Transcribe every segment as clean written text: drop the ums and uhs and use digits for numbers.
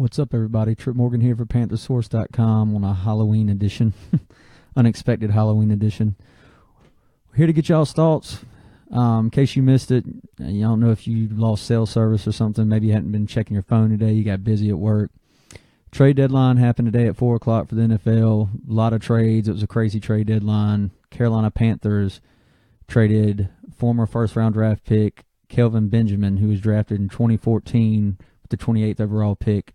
What's up, everybody? Trip Morgan here for Panthersource.com on a Halloween edition, unexpected Halloween edition. We're here to get y'all's thoughts. In case you missed it, you don't know if you lost cell service or something. Maybe you hadn't been checking your phone today. You got busy at work. Trade deadline happened today at 4 o'clock for the NFL. A lot of trades. It was a crazy trade deadline. Carolina Panthers traded former first-round draft pick Kelvin Benjamin, who was drafted in 2014 with the 28th overall pick.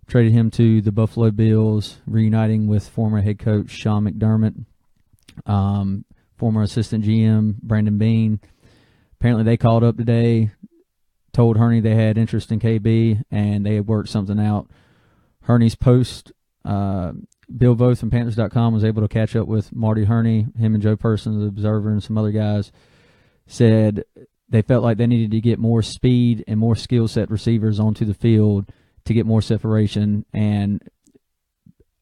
Traded him to the Buffalo Bills, reuniting with former head coach Sean McDermott, former assistant GM Brandon Beane. Apparently they called up today, told Hurney they had interest in KB, and they had worked something out. Hurney's post, Bill Voth from Panthers.com was able to catch up with Marty Hurney. Him and Joe Person, the Observer, and some other guys said they felt like they needed to get more speed and more skill set receivers onto the field to get more separation and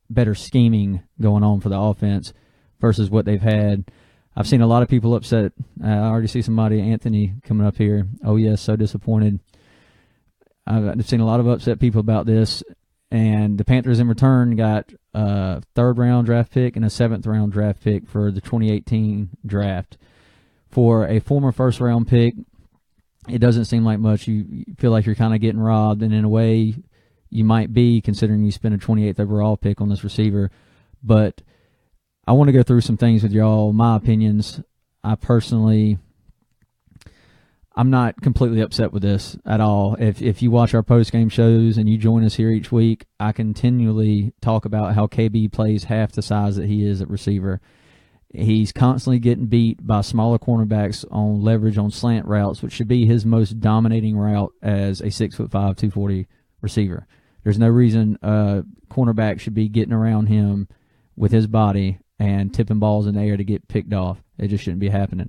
better scheming going on for the offense versus what they've had. I've seen a lot of people upset. I already see somebody, Anthony, coming up here. Oh, yes, so disappointed. I've seen a lot of upset people about this, and the Panthers in return got a third-round draft pick and a seventh-round draft pick for the 2018 draft. For a former first-round pick, it doesn't seem like much. You feel like you're kind of getting robbed, and in a way you might be, considering you spent a 28th overall pick on this receiver. But I want to go through some things with y'all, my opinions. I'm not completely upset with this at all. If you watch our post-game shows and you join us here each week, I continually talk about how KB plays half the size that he is at receiver. He's constantly getting beat by smaller cornerbacks on leverage on slant routes, which should be his most dominating route as a 6'5", 240 receiver. There's no reason a cornerback should be getting around him with his body and tipping balls in the air to get picked off. It just shouldn't be happening.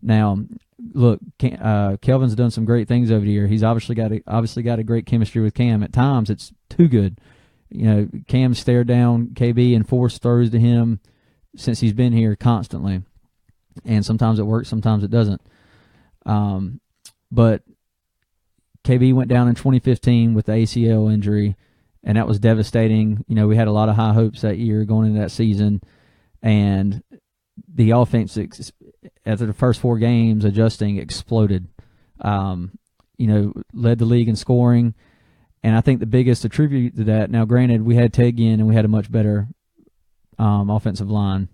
Now, look, Kelvin's done some great things over the year. He's obviously got a great chemistry with Cam. At times, it's too good. You know, Cam stared down KB and forced throws to him since he's been here constantly. And sometimes it works, sometimes it doesn't. But KB went down in 2015 with the ACL injury, and that was devastating. You know, we had a lot of high hopes that year going into that season, and the offense, after the first 4 games, adjusting, exploded. You know, led the league in scoring, and I think the biggest attribute to that, now granted, we had Ted Ginn and we had a much better offensive line,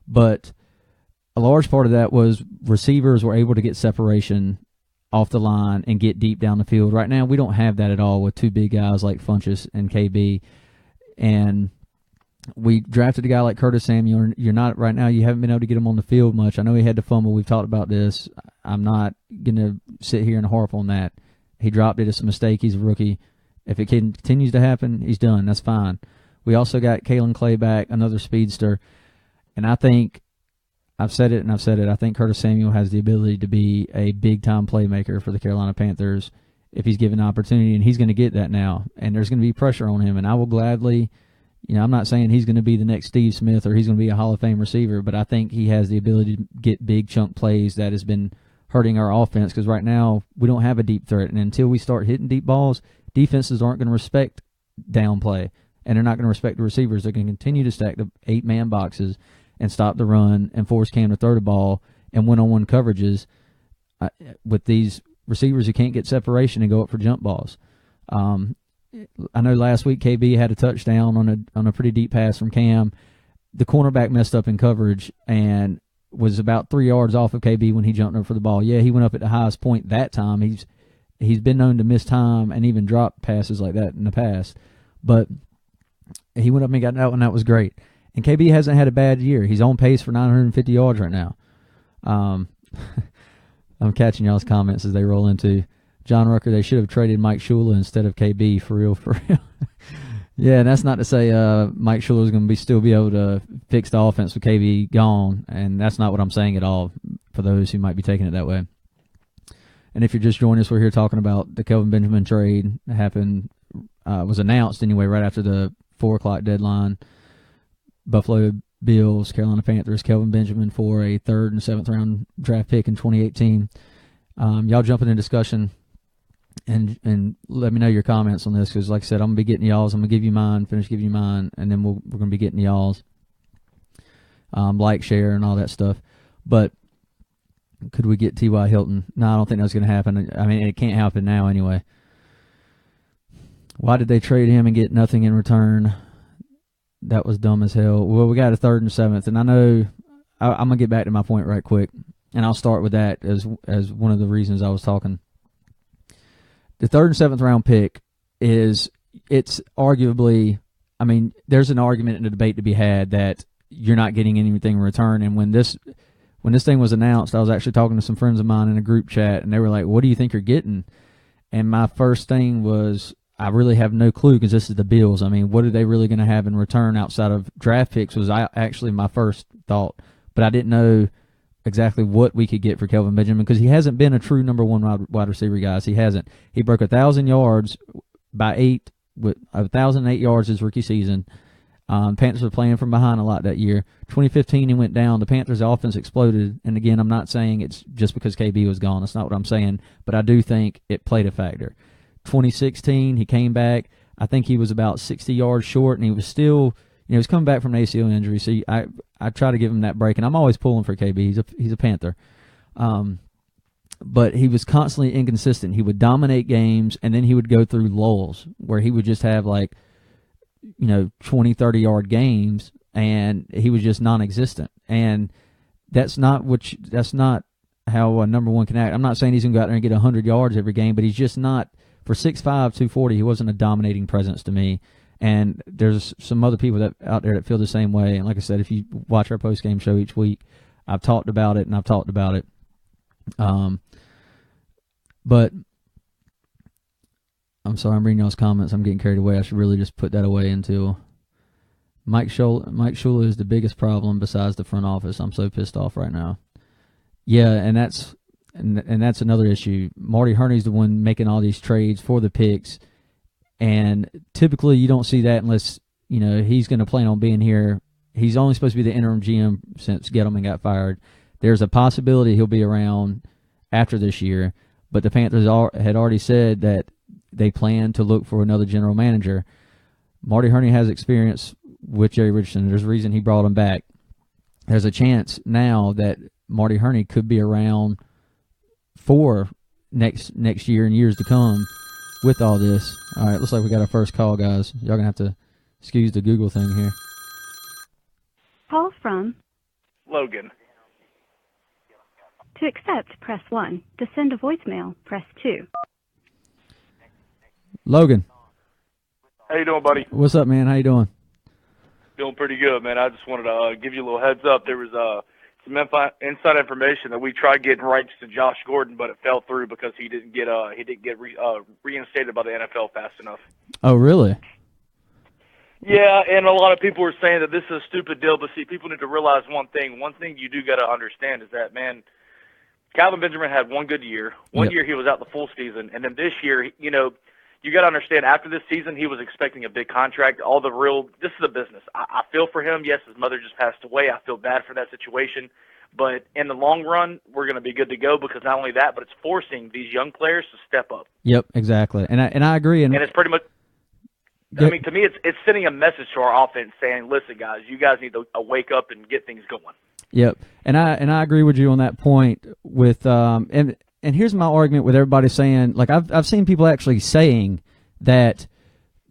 but a large part of that was receivers were able to get separation off the line and get deep down the field. Right now, we don't have that at all with 2 big guys like Funchess and KB. And we drafted a guy like Curtis Samuel. You're not right now. You haven't been able to get him on the field much. I know he had to fumble. We've talked about this. I'm not going to sit here and harp on that. He dropped it. It's a mistake. He's a rookie. If it continues to happen, he's done. That's fine. We also got Kalen Clay back, another speedster. And I think I've said it. I think Curtis Samuel has the ability to be a big-time playmaker for the Carolina Panthers if he's given the opportunity, and he's going to get that now. And there's going to be pressure on him, and I will gladly, you know, I'm not saying he's going to be the next Steve Smith or he's going to be a Hall of Fame receiver, but I think he has the ability to get big chunk plays that has been hurting our offense, because right now we don't have a deep threat. And until we start hitting deep balls, defenses aren't going to respect down play, and they're not going to respect the receivers. They're going to continue to stack the 8-man boxes and stop the run and force Cam to throw the ball and one-on-one coverages with these receivers who can't get separation and go up for jump balls. I know last week KB had a touchdown on a pretty deep pass from Cam. The cornerback messed up in coverage and was about 3 yards off of KB when he jumped up for the ball. Yeah, he went up at the highest point that time. He's been known to miss time and even drop passes like that in the past. But he went up and got that one. That was great. And KB hasn't had a bad year. He's on pace for 950 yards right now. I'm catching y'all's comments as they roll into John Rucker. They should have traded Mike Shula instead of KB, for real. Yeah, and that's not to say Mike Shula is going to still be able to fix the offense with KB gone, and that's not what I'm saying at all for those who might be taking it that way. And if you're just joining us, we're here talking about the Kelvin Benjamin trade that happened, was announced anyway right after the 4 o'clock deadline. Buffalo Bills, Carolina Panthers, Kelvin Benjamin for a 3rd and 7th round draft pick in 2018. Y'all jump in discussion. and let me know your comments on this, because like I said, I'm gonna be getting y'all's. I'm gonna give you mine, give you mine, and then we're gonna be getting y'all's. Like, share, and all that stuff. But could we get T.Y. Hilton? No, I don't think that's gonna happen. I mean, it can't happen now anyway. Why did they trade him and get nothing in return? That was dumb as hell. Well, we got a 3rd and 7th, and I know I'm gonna get back to my point right quick, and I'll start with that as one of the reasons I was talking. The 3rd and 7th round pick it's arguably, I mean, there's an argument and a debate to be had that you're not getting anything in return. And when this thing was announced, I was actually talking to some friends of mine in a group chat, and they were like, "What do you think you're getting?" And my first thing was, I really have no clue, because this is the Bills. I mean, what are they really going to have in return outside of draft picks was actually my first thought. But I didn't know exactly what we could get for Kelvin Benjamin, because he hasn't been a true number one wide receiver, guys. He hasn't. He broke 1,000 yards by 1,008 yards his rookie season. Panthers were playing from behind a lot that year. 2015, he went down. The Panthers' offense exploded. And again, I'm not saying it's just because KB was gone. That's not what I'm saying. But I do think it played a factor. 2016, he came back. I think he was about 60 yards short, and he was still, he was coming back from an ACL injury. So I try to give him that break, and I'm always pulling for KB. He's a Panther. But he was constantly inconsistent. He would dominate games, and then he would go through lulls where he would just have 20, 30-yard games, and he was just non-existent. And that's not how a number one can act. I'm not saying he's going to go out there and get 100 yards every game, but he's just not, for 6'5", 240, he wasn't a dominating presence to me. And there's some other people out there that feel the same way. And like I said, if you watch our post-game show each week, I've talked about it. But I'm sorry, I'm reading y'all's comments. I'm getting carried away. I should really just put that away until Mike Shula is the biggest problem besides the front office. I'm so pissed off right now. Yeah, and that's another issue. Marty Hurney's the one making all these trades for the picks, and typically you don't see that unless he's going to plan on being here. He's only supposed to be the interim GM since Gettleman got fired. There's a possibility he'll be around after this year, but the Panthers had already said that they plan to look for another general manager. Marty Hurney has experience with Jerry Richardson. There's a reason he brought him back. There's a chance now that Marty Hurney could be around for next year and years to come with all this. All right, looks like we got our first call, guys. Y'all going to have to excuse the Google thing here. Call from Logan. To accept, press 1. To send a voicemail, press 2. Logan. How you doing, buddy? What's up, man? How you doing? Doing pretty good, man. I just wanted to give you a little heads up. There was some inside information that we tried getting rights to Josh Gordon, but it fell through because he didn't get reinstated by the NFL fast enough. Oh, really? Yeah, and a lot of people were saying that this is a stupid deal, but see, people need to realize one thing. One thing you do got to understand is that, man, Kelvin Benjamin had one good year. One year he was out the full season, and then this year, you got to understand, after this season, he was expecting a big contract. This is a business. I feel for him. Yes, his mother just passed away. I feel bad for that situation. But in the long run, we're going to be good to go, because not only that, but it's forcing these young players to step up. Yep, exactly. And I agree. And it's pretty much, I mean, to me, it's sending a message to our offense saying, listen, guys, you guys need to wake up and get things going. Yep, and I agree with you on that point. With and here's my argument with everybody saying, like, I've seen people actually saying that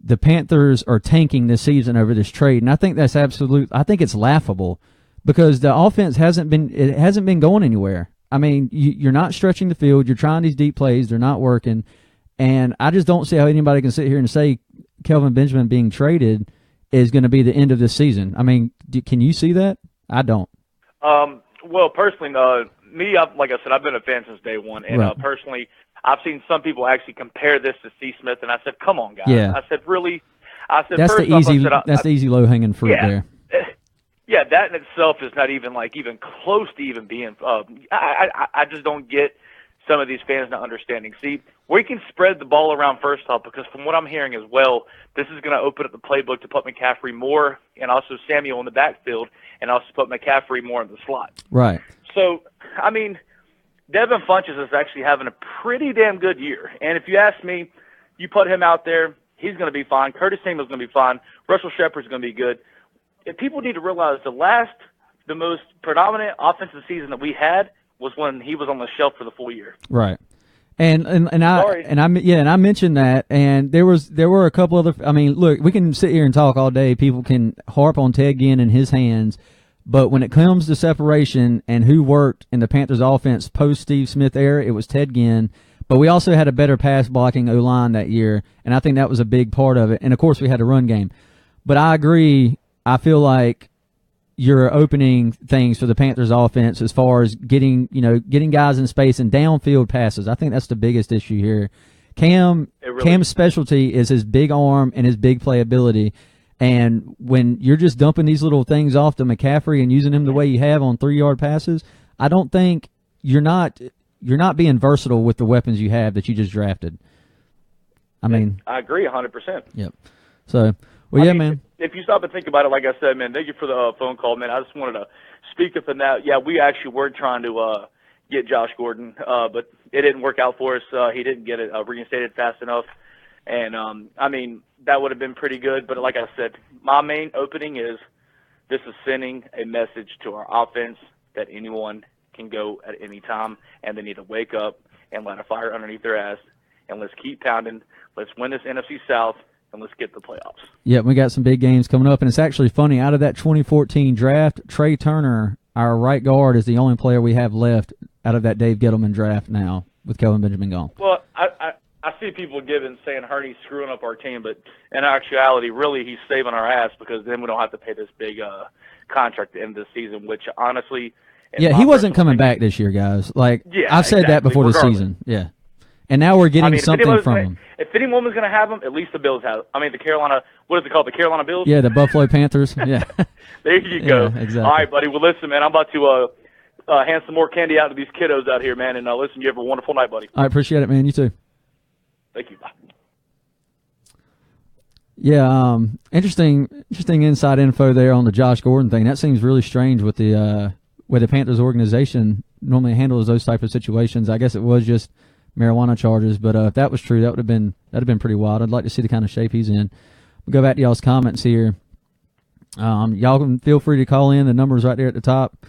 the Panthers are tanking this season over this trade, and I think that's I think it's laughable, because the offense hasn't been going anywhere. I mean, you're not stretching the field. You're trying these deep plays. They're not working, and I just don't see how anybody can sit here and say Kelvin Benjamin being traded is going to be the end of this season. I mean, can you see that? I don't. Well, personally, me, like I said, I've been a fan since day one, and right. Personally, I've seen some people actually compare this to C. Smith, and I said, "Come on, guys!" Yeah. I said, "Really?" I said, "That's first the easy, off, that's the easy low-hanging fruit there." Yeah, that in itself is not even close to even being. I just don't get some of these fans not understanding. See, we can spread the ball around first off, because from what I'm hearing as well, this is going to open up the playbook to put McCaffrey more, and also Samuel in the backfield, and also put McCaffrey more in the slot. Right. So, I mean, Devin Funchess is actually having a pretty damn good year. And if you ask me, you put him out there, he's going to be fine. Curtis Samuel's going to be fine. Russell Shepard's going to be good. If people need to realize the most predominant offensive season that we had was when he was on the shelf for the full year. Right. And I mentioned that, and there were a couple other. I mean, look, we can sit here and talk all day. People can harp on Ted Ginn and his hands, but when it comes to separation and who worked in the Panthers offense post Steve Smith era, it was Ted Ginn. But we also had a better pass blocking O-line that year, and I think that was a big part of it. And of course, we had a run game. But I agree. I feel like you're opening things for the Panthers offense as far as getting guys in space and downfield passes. I think that's the biggest issue here. Cam's specialty is his big arm and his big playability. And when you're just dumping these little things off to McCaffrey and using him the way you have on 3-yard passes, I don't think you're not being versatile with the weapons you have that you just drafted. I agree 100%. Yep. So, man. If you stop and think about it, like I said, man, thank you for the phone call, man. I just wanted to speak up on that. Yeah, we actually were trying to get Josh Gordon, but it didn't work out for us. He didn't get it reinstated fast enough. And, that would have been pretty good. But like I said, my main opening is this is sending a message to our offense that anyone can go at any time, and they need to wake up and light a fire underneath their ass, and let's keep pounding. Let's win this NFC South, and let's get the playoffs. Yeah, we got some big games coming up, and it's actually funny. Out of that 2014 draft, Trey Turner, our right guard, is the only player we have left out of that Dave Gettleman draft now with Kelvin Benjamin gone. Well, I see people saying Hurney's screwing up our team, but in actuality, really, he's saving our ass because then we don't have to pay this big contract at the end of the season, which honestly – Yeah, he wasn't coming back this year, guys. I've said that before the season. Yeah. And now we're getting something from him. If anyone was going to have him, at least the Bills have. The Carolina, what is it called, the Carolina Bills? Yeah, the Buffalo Panthers. Yeah. There you go. Yeah, exactly. All right, buddy. Well, listen, man, I'm about to hand some more candy out to these kiddos out here, man. And listen, you have a wonderful night, buddy. I appreciate it, man. You too. Thank you. Bye. Yeah, interesting inside info there on the Josh Gordon thing. That seems really strange with the way the Panthers organization normally handles those type of situations. I guess it was just marijuana charges, but if that was true, that'd have been pretty wild. I'd like to see the kind of shape he's in. We'll go back to y'all's comments here. Y'all can feel free to call in. The number's right there at the top.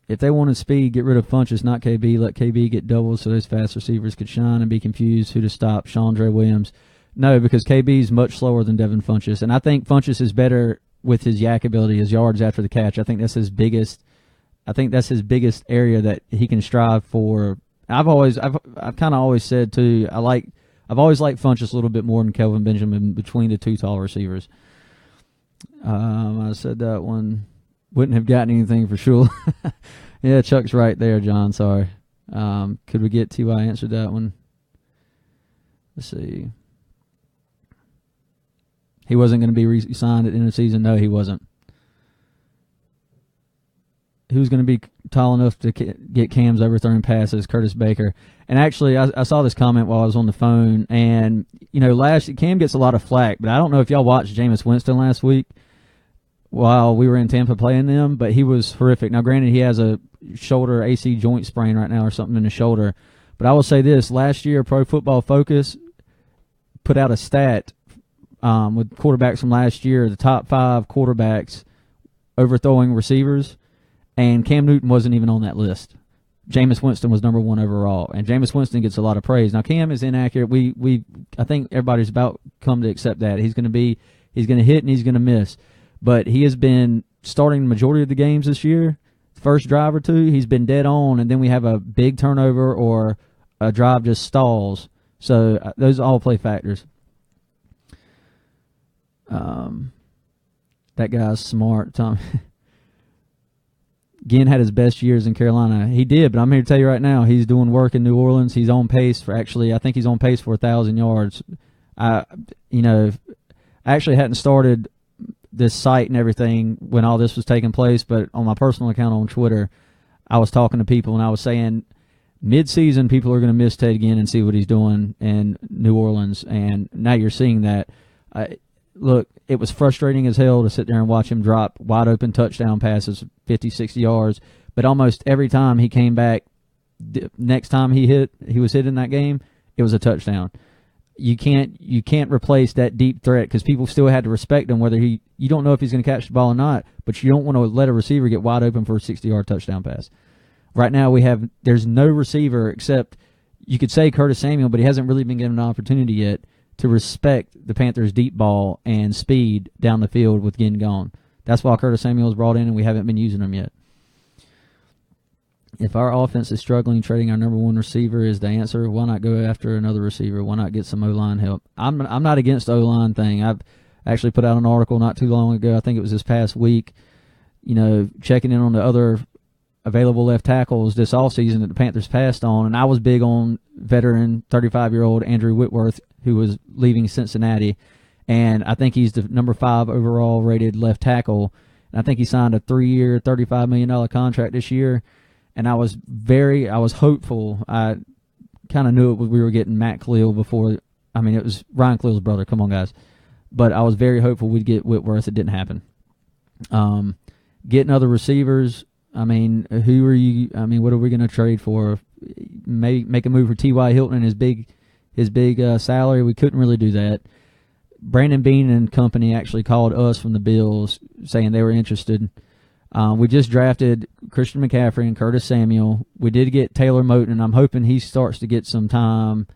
If they wanted speed, get rid of Funchess, not KB. Let KB get doubles so those fast receivers could shine and be confused who to stop. Chandre Williams. No, because KB's much slower than Devin Funchess, and I think Funchess is better with his yak ability, his yards after the catch. I think that's his biggest area that he can strive for. I've kind of always said too. I've always liked Funchess a little bit more than Kelvin Benjamin between the two tall receivers. I said that one wouldn't have gotten anything for sure. Yeah, Chuck's right there, John. Sorry. Could we get T.Y. answered that one? Let's see. He wasn't going to be re-signed at the end of the season. No, he wasn't. Who's going to be tall enough to get Cam's overthrown passes? Curtis Baker. And actually, I saw this comment while I was on the phone. And, Cam gets a lot of flack. But I don't know if y'all watched Jameis Winston last week while we were in Tampa playing them. But he was horrific. Now, granted, he has a shoulder AC joint sprain right now or something in his shoulder. But I will say this. Last year, Pro Football Focus put out a stat with quarterbacks from last year, the top 5 quarterbacks overthrowing receivers. And Cam Newton wasn't even on that list. Jameis Winston was number 1 overall, and Jameis Winston gets a lot of praise. Now Cam is inaccurate. I think everybody's about come to accept that he's going to hit and he's going to miss, but he has been starting the majority of the games this year. First drive or two, he's been dead on, and then we have a big turnover or a drive just stalls. So those all play factors. That guy's smart, Tom. Ginn had his best years in Carolina. He did, but I'm here to tell you right now, he's doing work in New Orleans. He's on pace for I think he's on pace for 1,000 yards. I actually hadn't started this site and everything when all this was taking place, but on my personal account on Twitter, I was talking to people and I was saying mid-season people are going to miss Ted Ginn and see what he's doing in New Orleans, and now you're seeing that. Look, it was frustrating as hell to sit there and watch him drop wide-open touchdown passes, 50, 60 yards, but almost every time he came back next time he was hit in that game, it was a touchdown. You can't replace that deep threat because people still had to respect him whether you don't know if he's going to catch the ball or not, but you don't want to let a receiver get wide open for a 60-yard touchdown pass. Right now there's no receiver except you could say Curtis Samuel, but he hasn't really been given an opportunity yet to respect the Panthers' deep ball and speed down the field with getting gone. That's why Curtis Samuel was brought in and we haven't been using him yet. If our offense is struggling, trading our number one receiver is the answer. Why not go after another receiver? Why not get some O-line help? I'm not against the O-line thing. I've actually put out an article not too long ago. I think it was this past week, checking in on the other available left tackles this offseason that the Panthers passed on. And I was big on veteran 35-year-old Andrew Whitworth, who was leaving Cincinnati. And I think he's the number 5 overall rated left tackle. And I think he signed a 3-year, $35 million contract this year. And I was hopeful. I kind of knew we were getting Matt Khalil before. I mean, it was Ryan Khalil's brother. Come on, guys. But I was very hopeful we'd get Whitworth. It didn't happen. Getting other receivers. I mean, who are you? I mean, what are we going to trade for? Maybe make a move for T.Y. Hilton and his big salary. We couldn't really do that. Brandon Beane and company actually called us from the Bills saying they were interested. We just drafted Christian McCaffrey and Curtis Samuel. We did get Taylor Moton, and I'm hoping he starts to get some time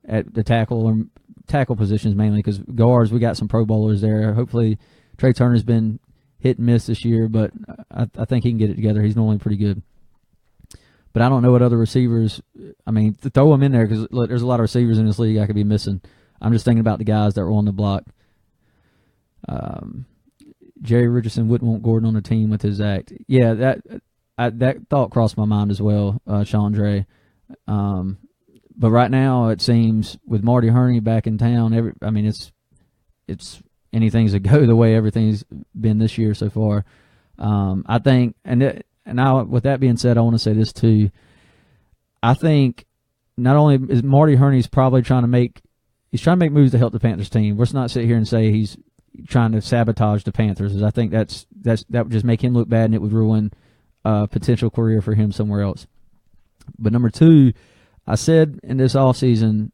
at the tackle positions mainly because guards, we got some Pro Bowlers there. Hopefully Trey Turner's been hit and miss this year, but I think he can get it together. He's normally pretty good. But I don't know what other receivers – I mean, to throw them in there because there's a lot of receivers in this league I could be missing. I'm just thinking about the guys that were on the block. Jerry Richardson wouldn't want Gordon on the team with his act. Yeah, that thought crossed my mind as well, Chandre. But right now it seems with Marty Herney back in town, it's anything's a go the way everything's been this year so far. I think, with that being said, I want to say this too. I think not only is Marty Herney's probably trying to make moves to help the Panthers team. Let's not sit here and say he's trying to sabotage the Panthers. I think that would just make him look bad and it would ruin a potential career for him somewhere else. But number 2, I said in this offseason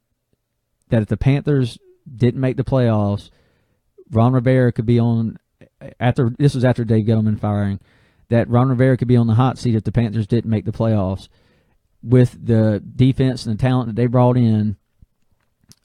that if the Panthers didn't make the playoffs, Ron Rivera could be on this was after Dave Gettleman firing, that Ron Rivera could be on the hot seat if the Panthers didn't make the playoffs with the defense and the talent that they brought in.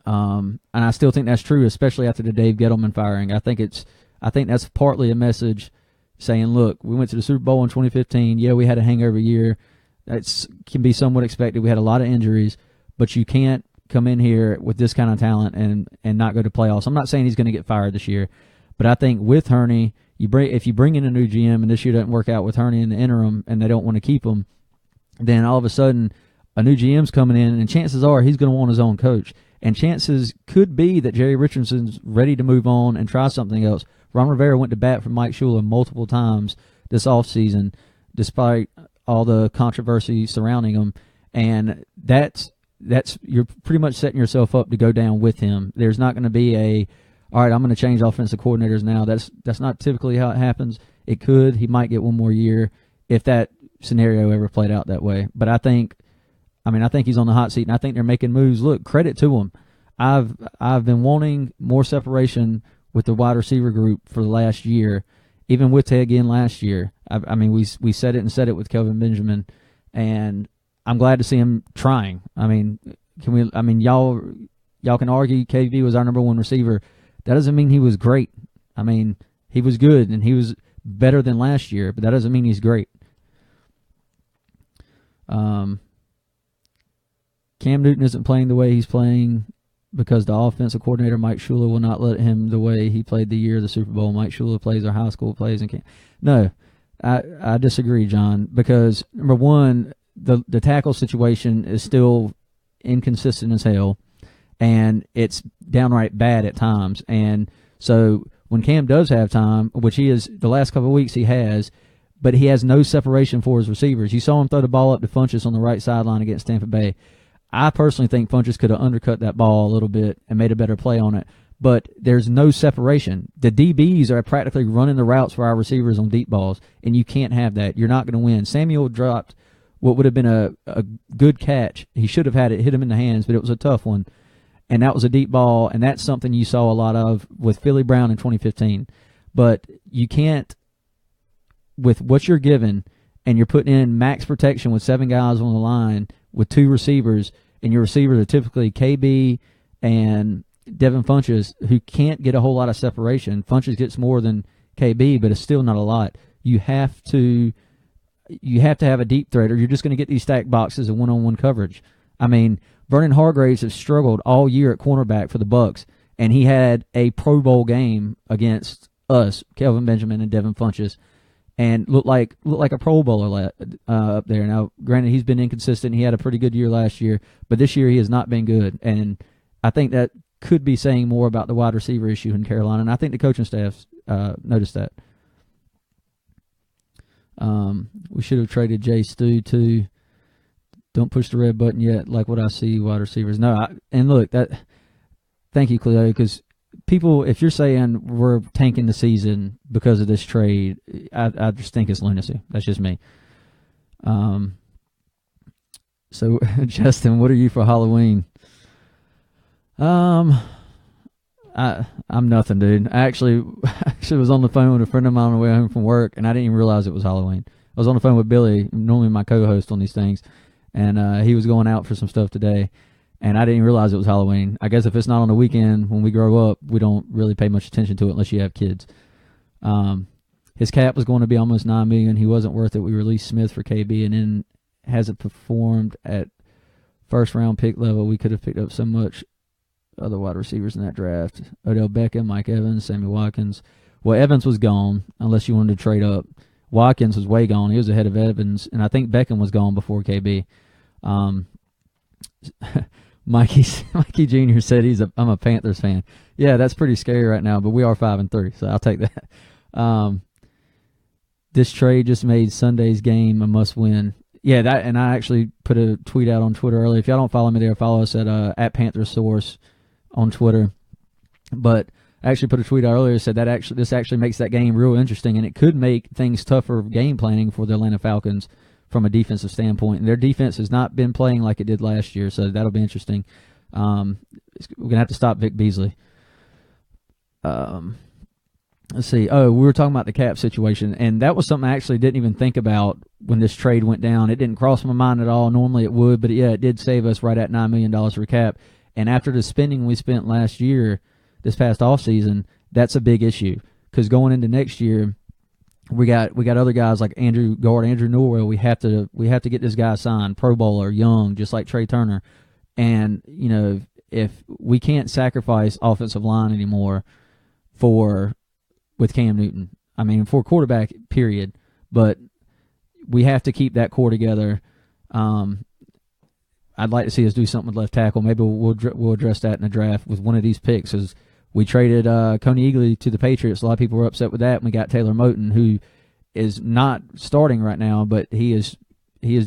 And I still think that's true, especially after the Dave Gettleman firing. I think that's partly a message saying, look, we went to the Super Bowl in 2015. Yeah, we had a hangover year. That can be somewhat expected. We had a lot of injuries, but you can't come in here with this kind of talent and not go to playoffs. I'm not saying he's going to get fired this year, but I think with Herney, if you bring in a new GM and this year doesn't work out with Herney in the interim and they don't want to keep him, then all of a sudden a new GM's coming in and chances are he's going to want his own coach. And chances could be that Jerry Richardson's ready to move on and try something else. Ron Rivera went to bat for Mike Shula multiple times this offseason, despite all the controversy surrounding him. And that's you're pretty much setting yourself up to go down with him. There's not going to be all right, I'm going to change offensive coordinators now. That's not typically how it happens. It could. He might get one more year if that scenario ever played out that way. But I think he's on the hot seat, and I think they're making moves. Look, credit to them. I've been wanting more separation with the wide receiver group for the last year, even with Ted Ginn last year. We said it with Kelvin Benjamin, and I'm glad to see him trying. Y'all can argue KB was our number one receiver. That doesn't mean he was great. He was good, and he was better than last year, but that doesn't mean he's great. Cam Newton isn't playing the way he's playing because the offensive coordinator, Mike Shula, will not let him the way he played the year of the Super Bowl. Mike Shula plays our high school plays. No, I disagree, John, because, number one, the tackle situation is still inconsistent as hell, and it's downright bad at times. And so when Cam does have time, which he is the last couple of weeks he has, but he has no separation for his receivers. You saw him throw the ball up to Funchess on the right sideline against Tampa Bay. I personally think Funchess could have undercut that ball a little bit and made a better play on it, but there's no separation. The DBs are practically running the routes for our receivers on deep balls, and you can't have that. You're not going to win. Samuel dropped what would have been a good catch. He should have had it hit him in the hands, but it was a tough one. And that was a deep ball, and that's something you saw a lot of with Philly Brown in 2015. But you can't, with what you're given, and you're putting in max protection with 7 guys on the line with 2 receivers, and your receivers are typically KB and Devin Funchess, who can't get a whole lot of separation. Funchess gets more than KB, but it's still not a lot. You have to have a deep threat, or you're just going to get these stacked boxes of one-on-one coverage. I mean, Vernon Hargraves has struggled all year at cornerback for the Bucs, and he had a Pro Bowl game against us, Kelvin Benjamin and Devin Funchess, and looked like a Pro Bowler up there. Now, granted, he's been inconsistent. He had a pretty good year last year, but this year he has not been good, and I think that could be saying more about the wide receiver issue in Carolina, and I think the coaching staff noticed that. We should have traded Jay Stu too. Don't push the red button yet, like what I see wide receivers. No, and look, thank you, Cleo, because people, if you're saying we're tanking the season because of this trade, I just think it's lunacy. That's just me. So, Justin, what are you for Halloween? I'm nothing, dude. I actually was on the phone with a friend of mine on the way home from work, and I didn't even realize it was Halloween. I was on the phone with Billy, normally my co-host on these things, and he was going out for some stuff today, and I didn't even realize it was Halloween. I guess if it's not on the weekend when we grow up, we don't really pay much attention to it unless you have kids. His cap was going to be almost $9 million. He wasn't worth it. We released Smith for KB, and then hasn't performed at first-round pick level. We could have picked up so much other wide receivers in that draft. Odell Beckham, Mike Evans, Sammy Watkins. Well, Evans was gone unless you wanted to trade up. Watkins was way gone. He was ahead of Evans, and I think Beckham was gone before KB. Mikey Jr. said I'm a Panthers fan. Yeah, that's pretty scary right now, but we are 5-3, so I'll take that. This trade just made Sunday's game a must-win. Yeah, and I actually put a tweet out on Twitter earlier. If y'all don't follow me there, follow us at Panthers Source on Twitter. But I actually put a tweet out earlier that said this actually makes that game real interesting, and it could make things tougher game planning for the Atlanta Falcons from a defensive standpoint. And their defense has not been playing like it did last year, so that'll be interesting. We're going to have to stop Vic Beasley. Let's see. Oh, we were talking about the cap situation, and that was something I actually didn't even think about when this trade went down. It didn't cross my mind at all. Normally it would, but yeah, it did save us right at $9 million for cap. And after the spending we spent last year, this past offseason, that's a big issue. Because going into next year, we got other guys like Andrew Norwell. We have to get this guy signed, Pro Bowler, young, just like Trey Turner. And if we can't sacrifice offensive line anymore with Cam Newton, I mean, for quarterback, period. But we have to keep that core together. I'd like to see us do something with left tackle. Maybe we'll address that in the draft with one of these picks. As we traded Coney Eagley to the Patriots, a lot of people were upset with that. And we got Taylor Moton, who is not starting right now, but he has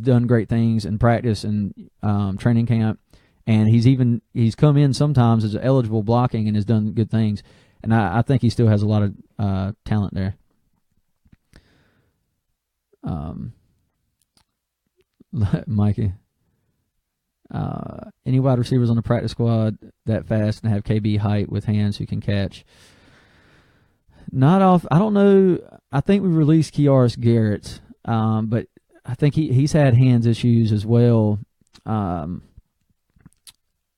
done great things in practice and training camp, and he's come in sometimes as eligible blocking and has done good things. And I think he still has a lot of talent there. Mikey. Any wide receivers on the practice squad that fast and have KB height with hands who can catch? Not off. I don't know. I think we released Keiaris Garrett, but I think he's had hands issues as well. And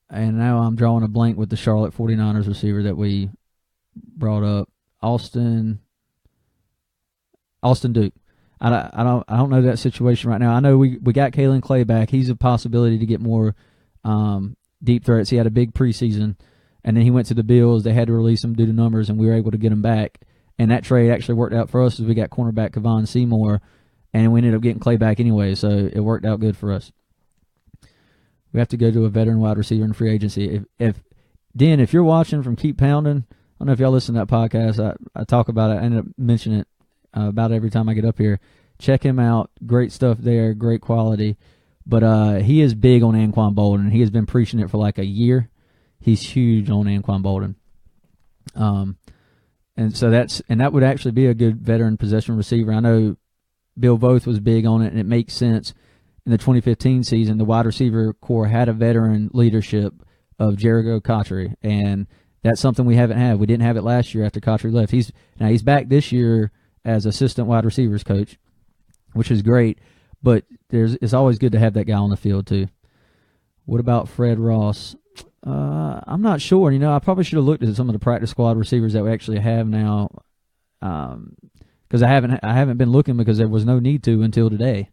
now I'm drawing a blank with the Charlotte 49ers receiver that we brought up, Austin Duke. I don't know that situation right now. I know we got Kalen Clay back. He's a possibility to get more deep threats. He had a big preseason, and then he went to the Bills. They had to release him due to numbers, and we were able to get him back. And that trade actually worked out for us as we got cornerback Kavon Seymour, and we ended up getting Clay back anyway, so it worked out good for us. We have to go to a veteran wide receiver in free agency. If you're watching from Keep Pounding, I don't know if y'all listen to that podcast. I talk about it. I end up mentioning it about every time I get up here. Check him out. Great stuff there. Great quality. But he is big on Anquan Bolden. He has been preaching it for like a year. He's huge on Anquan Bolden. And so that would actually be a good veteran possession receiver. I know Bill Voth was big on it, and it makes sense. in the 2015 season, the wide receiver core had a veteran leadership of Jericho Cotchery, and that's something we haven't had. We didn't have it last year after Cotchery left. He's back this year as assistant wide receivers coach, which is great, but it's always good to have that guy on the field too. What about Fred Ross? I'm not sure. I probably should have looked at some of the practice squad receivers that we actually have now, because I haven't been looking because there was no need to until today.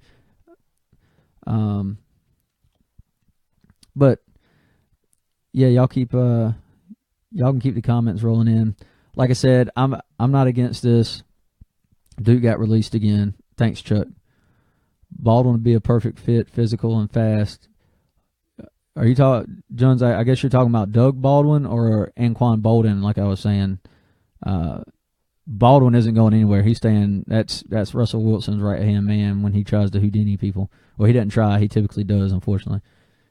But yeah, y'all can keep the comments rolling in. Like I said, I'm not against this. Duke got released again. Thanks, Chuck. Baldwin would be a perfect fit, physical and fast. Are you talking, Jones? I guess you're talking about Doug Baldwin or Anquan Bolden, like I was saying. Baldwin isn't going anywhere. He's staying. That's Russell Wilson's right-hand man when he tries to Houdini people. Well, he doesn't try. He typically does, unfortunately.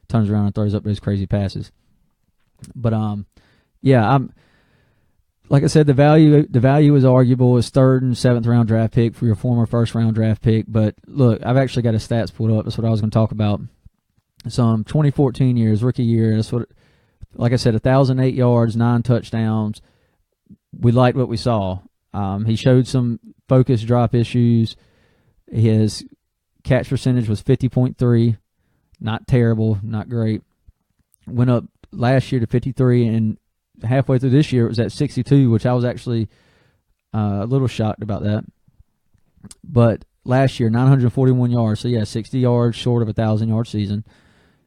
Turns around and throws up those crazy passes. But yeah, like I said, the value is arguable. It's 3rd and 7th round draft pick for your former 1st round draft pick. But look, I've actually got his stats pulled up. That's what I was going to talk about. Some 2014 years, rookie year. That's what, like I said, 1,008 yards, 9 touchdowns. We liked what we saw. He showed some focus drop issues. His catch percentage was 50.3. Not terrible, not great. Went up last year to 53, and halfway through this year it was at 62, which I was actually a little shocked about that. But last year, 941 yards. So, yeah, 60 yards short of a 1,000-yard season.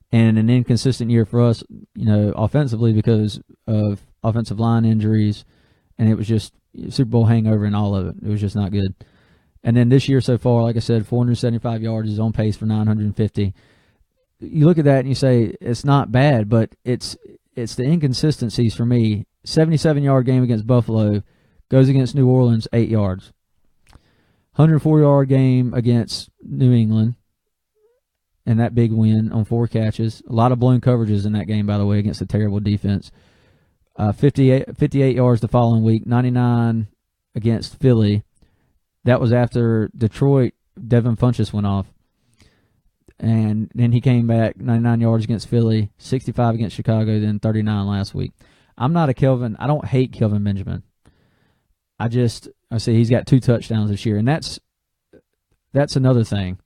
And an inconsistent year for us, offensively because of offensive line injuries. And it was just Super Bowl hangover and all of it. It was just not good. And then this year so far, like I said, 475 yards, is on pace for 950. You look at that and you say it's not bad, but it's the inconsistencies for me. 77-yard game against Buffalo, goes against New Orleans, 8 yards. 104-yard game against New England, and that big win on 4 catches. A lot of blown coverages in that game, by the way, against a terrible defense. 58 yards the following week, 99 against Philly. That was after Detroit, Devin Funchess went off. And then he came back, 99 yards against Philly, 65 against Chicago, then 39 last week. I don't hate Kelvin Benjamin. I see he's got 2 touchdowns this year, and that's another thing.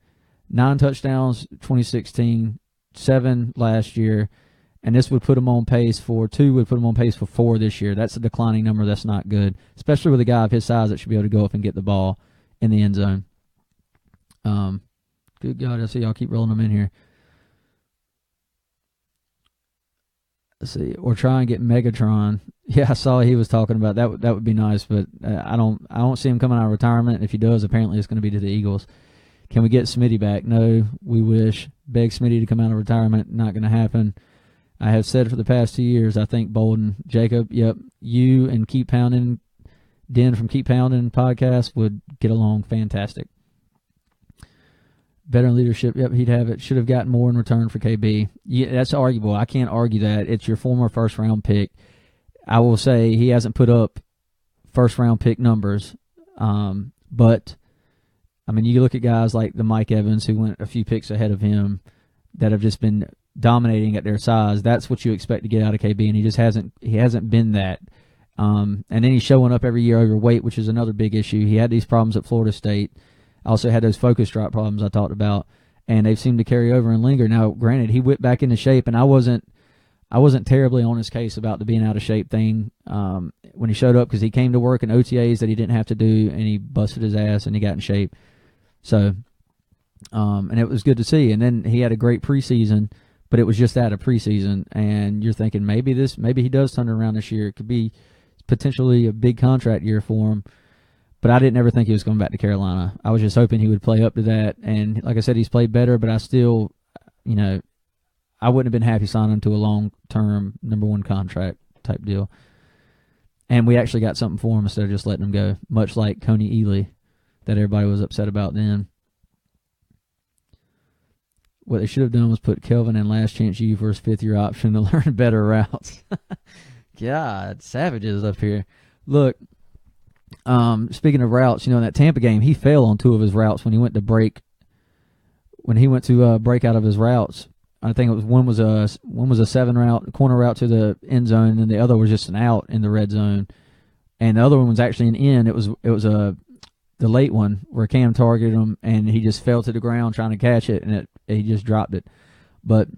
9 touchdowns, 2016, 7 last year, and this would put him on pace for 2, would put him on pace for 4 this year. That's a declining number. That's not good, especially with a guy of his size that should be able to go up and get the ball in the end zone. Good God, I see y'all keep rolling them in here. Let's see, or try and get Megatron. Yeah, I saw he was talking about that. That would be nice, but I don't see him coming out of retirement. If he does, apparently it's going to be to the Eagles. Can we get Smitty back? No, we wish. Beg Smitty to come out of retirement. Not going to happen. I have said for the past 2 years, I think Bolden, Jacob, yep, you and Keep Pounding, Den from Keep Pounding podcast would get along fantastic. Veteran leadership, yep, he'd have it. Should have gotten more in return for KB. Yeah, that's arguable. I can't argue that. It's your former first-round pick. I will say he hasn't put up first-round pick numbers, but I mean, you look at guys like the Mike Evans who went a few picks ahead of him that have just been dominating at their size. That's what you expect to get out of KB, and he just hasn't been that. And then he's showing up every year overweight, which is another big issue. He had these problems at Florida State. Also had those focus drop problems I talked about, and they've seemed to carry over and linger. Now, granted, he whipped back into shape, and I wasn't terribly on his case about the being out of shape thing when he showed up, because he came to work in OTAs that he didn't have to do, and he busted his ass and he got in shape. So, and it was good to see. And then he had a great preseason, but it was just that, a preseason. And you're thinking maybe he does turn it around this year. It could be potentially a big contract year for him. But I didn't ever think he was coming back to Carolina. I was just hoping he would play up to that. And like I said, he's played better, but I still, I wouldn't have been happy signing him to a long-term number 1 contract type deal. And we actually got something for him instead of just letting him go, much like Coney Ely that everybody was upset about then. What they should have done was put Kelvin in last chance U for his 5th-year option to learn better routes. God, savages up here. Look, speaking of routes, in that Tampa game, he fell on 2 of his routes when he went to break when he went to break out of his routes. I think it was one was a 7 route, corner route to the end zone, and the other was just an out in the red zone, and the other one was actually an in. It was the late one where Cam targeted him, and he just fell to the ground trying to catch it, and he just dropped it. But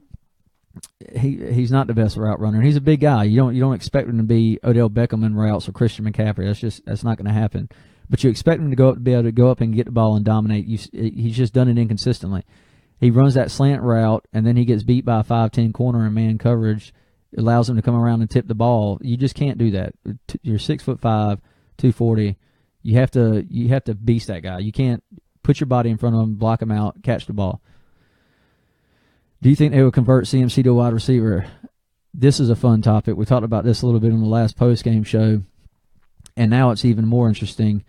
he's not the best route runner. He's a big guy. You don't expect him to be Odell Beckham in routes or Christian McCaffrey. That's not going to happen. But you expect him to be able to go up and get the ball and dominate. He's just done it inconsistently. He runs that slant route, and then he gets beat by a 5'10" corner in man coverage. It allows him to come around and tip the ball. You just can't do that. You're 6'5", 240. You have to beast that guy. You can't put your body in front of him, block him out, catch the ball. Do you think they would convert CMC to a wide receiver? This is a fun topic. We talked about this a little bit on the last post-game show, and now it's even more interesting.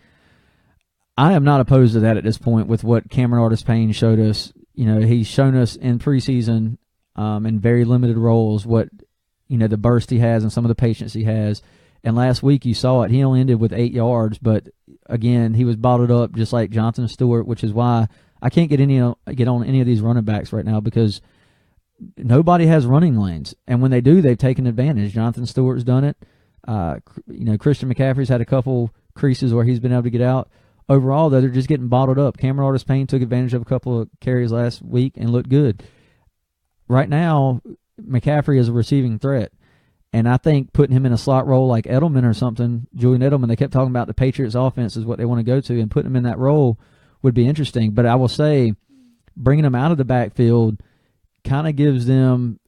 I am not opposed to that at this point with what Cameron Artis-Payne showed us. He's shown us in preseason in very limited roles what, the burst he has and some of the patience he has. And last week you saw it. He only ended with 8 yards, but again, he was bottled up just like Jonathan Stewart, which is why I can't get on any of these running backs right now because nobody has running lanes. And when they do, they've taken advantage. Jonathan Stewart's done it. Christian McCaffrey's had a couple creases where he's been able to get out. Overall, though, they're just getting bottled up. Cameron Artis-Payne took advantage of a couple of carries last week and looked good. Right now, McCaffrey is a receiving threat. And I think putting him in a slot role like Edelman or something, Julian Edelman, they kept talking about the Patriots offense is what they want to go to, and putting him in that role would be interesting. But I will say bringing him out of the backfield kind of gives them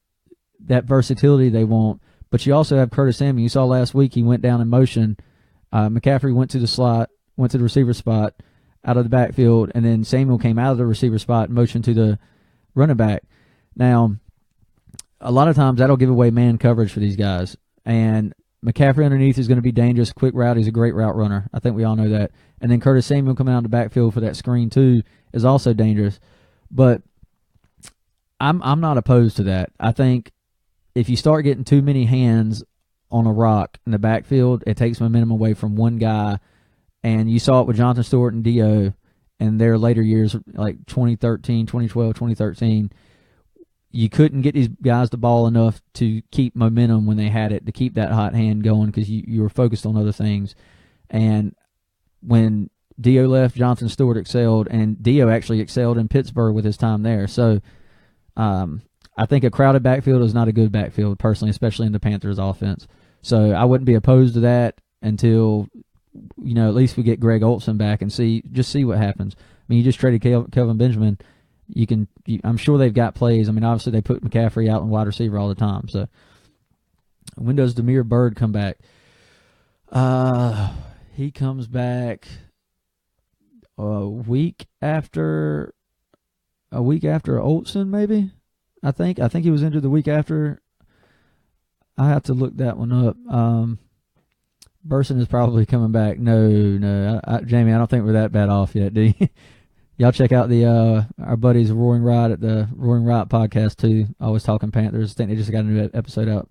that versatility they want. But you also have Curtis Samuel. You saw last week he went down in motion. McCaffrey went to the slot, went to the receiver spot out of the backfield, and then Samuel came out of the receiver spot and motioned to the running back. Now, a lot of times that'll give away man coverage for these guys. And McCaffrey underneath is going to be dangerous, quick route. He's a great route runner. I think we all know that. And then Curtis Samuel coming out of the backfield for that screen too is also dangerous. But I'm not opposed to that. I think if you start getting too many hands on a rock in the backfield, it takes momentum away from one guy. And you saw it with Jonathan Stewart and Dio in their later years, like 2013, 2012, 2013. You couldn't get these guys the ball enough to keep momentum when they had it, to keep that hot hand going because you were focused on other things. And when Dio left, Jonathan Stewart excelled, and Dio actually excelled in Pittsburgh with his time there. So I think a crowded backfield is not a good backfield, personally, especially in the Panthers offense. So I wouldn't be opposed to that until at least we get Greg Olsen back and see what happens. I mean, you just traded Kelvin Benjamin. I'm sure they've got plays. I mean, obviously they put McCaffrey out in wide receiver all the time. So when does Damiere Byrd come back? He comes back a week after Olsen, maybe. I think he was injured the week after. I have to look that one up. Burson is probably coming back. No, Jamie, I don't think we're that bad off yet, do you? Y'all check out the our buddies Roaring Ride at the Roaring Ride podcast too. Always talking Panthers. I think they just got a new episode out.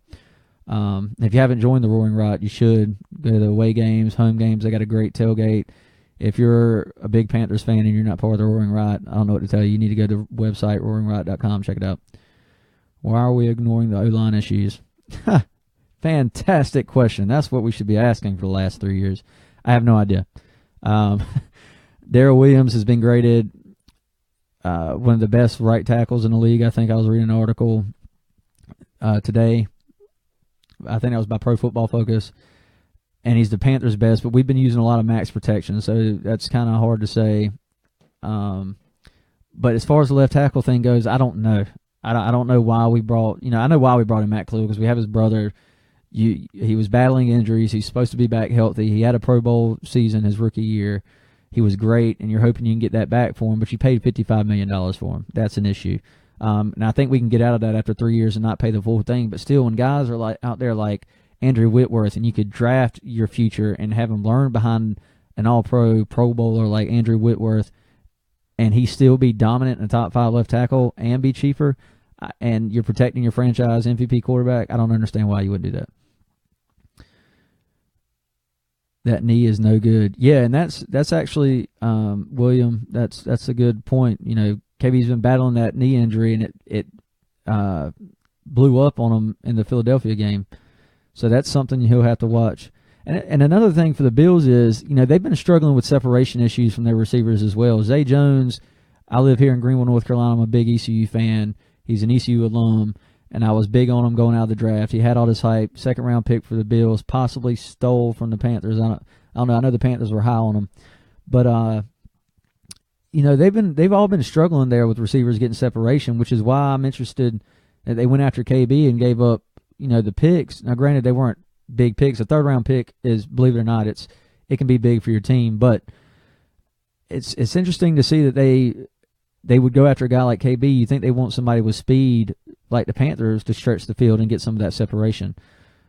If you haven't joined the Roaring Ride, you should go to the away games, home games. They got a great tailgate. If you're a big Panthers fan and you're not part of the Roaring Ride, I don't know what to tell you. You need to go to the website roaringride.com. Check it out. Why are we ignoring the O-line issues? Fantastic question. That's what we should be asking for the last 3 years. I have no idea. Darrell Williams has been graded one of the best right tackles in the league. I think I was reading an article today. I think that was by Pro Football Focus. And he's the Panthers' best, but we've been using a lot of max protection, so that's kind of hard to say. But as far as the left tackle thing goes, I don't know. I don't know why we brought, I know why we brought in Matt Clue, because we have his brother. He was battling injuries. He's supposed to be back healthy. He had a Pro Bowl season his rookie year. He was great, and you're hoping you can get that back for him, but you paid $55 million for him. That's an issue. And I think we can get out of that after 3 years and not pay the full thing. But still, when guys are like out there like Andrew Whitworth, and you could draft your future and have him learn behind an all-pro Pro Bowler like Andrew Whitworth, and he still be dominant in the top 5 left tackle and be cheaper, and you're protecting your franchise MVP quarterback, I don't understand why you wouldn't do that. That knee is no good. Yeah, and that's actually, William, that's a good point. KB's been battling that knee injury, and it blew up on him in the Philadelphia game. So that's something he'll have to watch. And another thing for the Bills is, they've been struggling with separation issues from their receivers as well. Zay Jones, I live here in Greenville, North Carolina. I'm a big ECU fan. He's an ECU alum, and I was big on him going out of the draft. He had all this hype, second-round pick for the Bills, possibly stole from the Panthers. I don't know. I know the Panthers were high on him. But, they've all been struggling there with receivers getting separation, which is why I'm interested that they went after KB and gave up, the picks. Now, granted, they weren't big picks. A third-round pick is, believe it or not, it can be big for your team. But it's interesting to see that they would go after a guy like KB. You think they want somebody with speed like the Panthers to stretch the field and get some of that separation.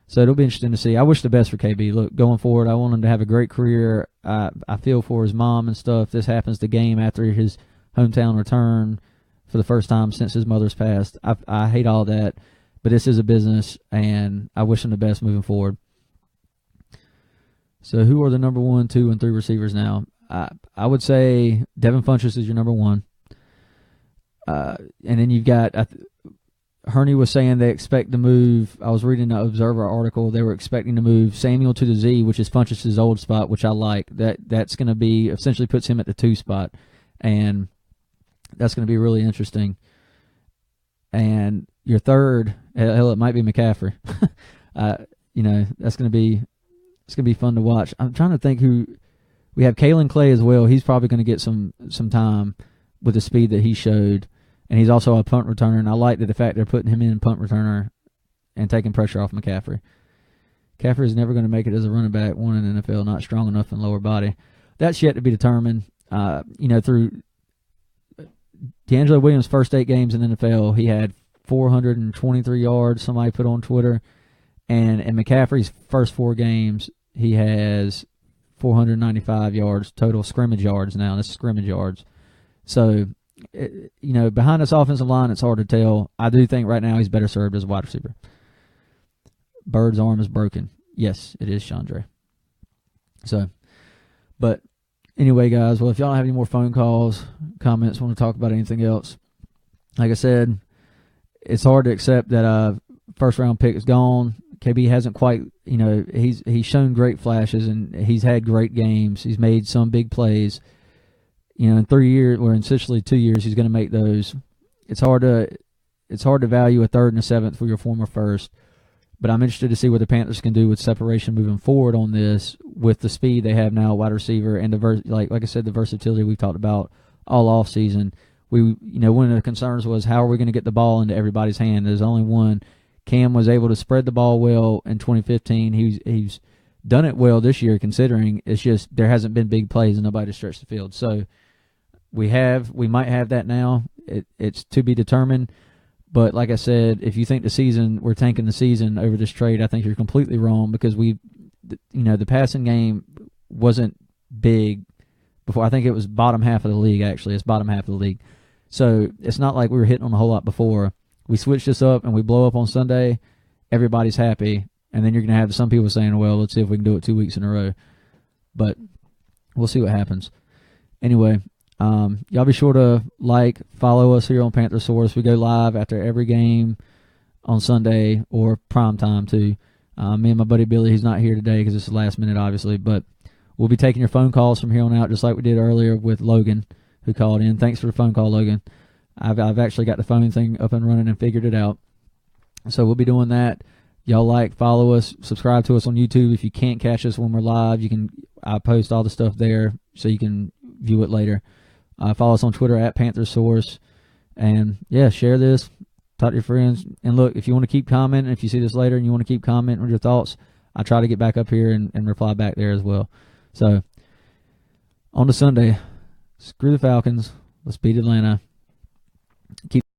So it'll be interesting to see. I wish the best for KB. Look, going forward, I want him to have a great career. I feel for his mom and stuff. This happens the game after his hometown return for the first time since his mother's passed. I hate all that. But this is a business, and I wish him the best moving forward. So who are the number 1, 2, and 3 receivers now? I would say Devin Funchess is your number 1. And then you've got Herney was saying they expect to move. I was reading the Observer article. They were expecting to move Samuel to the Z, which is Funchess' old spot, which I like. That's going to be essentially puts him at the 2 spot, and that's going to be really interesting. And your third, hell, it might be McCaffrey. That's going to be fun to watch. I'm trying to think who we have. Kalen Clay as well. He's probably going to get some time with the speed that he showed, and he's also a punt returner. And I like the fact they're putting him in punt returner and taking pressure off McCaffrey. McCaffrey is never going to make it as a running back. One in the NFL, not strong enough in lower body. That's yet to be determined. Through D'Angelo Williams' first 8 games in the NFL, he had 423 yards, somebody put on Twitter. And in McCaffrey's first 4 games, he has 495 yards, total scrimmage yards now. That's scrimmage yards. So, behind this offensive line, it's hard to tell. I do think right now he's better served as a wide receiver. Bird's arm is broken. Yes, it is, Chandra. So, but anyway, guys, well, if y'all don't have any more phone calls, comments, want to talk about anything else, like I said, it's hard to accept that first-round pick is gone. KB hasn't quite, he's shown great flashes, and he's had great games. He's made some big plays. In 3 years, or essentially 2 years, he's going to make those. It's hard to value a third and a seventh for your former first. But I'm interested to see what the Panthers can do with separation moving forward on this, with the speed they have now, wide receiver, and like I said, the versatility we've talked about all off season. One of the concerns was how are we going to get the ball into everybody's hand? There's only one. Cam was able to spread the ball well in 2015. He's done it well this year, considering it's just there hasn't been big plays and nobody to stretch the field. So we might have that now. It's to be determined. But like I said, if you think we're tanking the season over this trade, I think you're completely wrong, because the passing game wasn't big before. I think it was bottom half of the league, actually. It's bottom half of the league. So it's not like we were hitting on a whole lot before. We switch this up and we blow up on Sunday, everybody's happy, and then you're going to have some people saying, well, let's see if we can do it 2 weeks in a row. But we'll see what happens. Anyway, y'all be sure to follow us here on Panther Source. We go live after every game on Sunday, or prime time too. Me and my buddy Billy, he's not here today because it's the last minute, obviously, but we'll be taking your phone calls from here on out, just like we did earlier with Logan, who called in. Thanks for the phone call, Logan. I've actually got the phone thing up and running and figured it out. So we'll be doing that. Y'all follow us, subscribe to us on YouTube. If you can't catch us when we're live, I post all the stuff there so you can view it later. Follow us on Twitter at PantherSource. And, yeah, share this. Talk to your friends. And, look, if you want to keep commenting, if you see this later and you want to keep commenting with your thoughts, I try to get back up here and reply back there as well. So, on to Sunday. Screw the Falcons. Let's beat Atlanta. Keep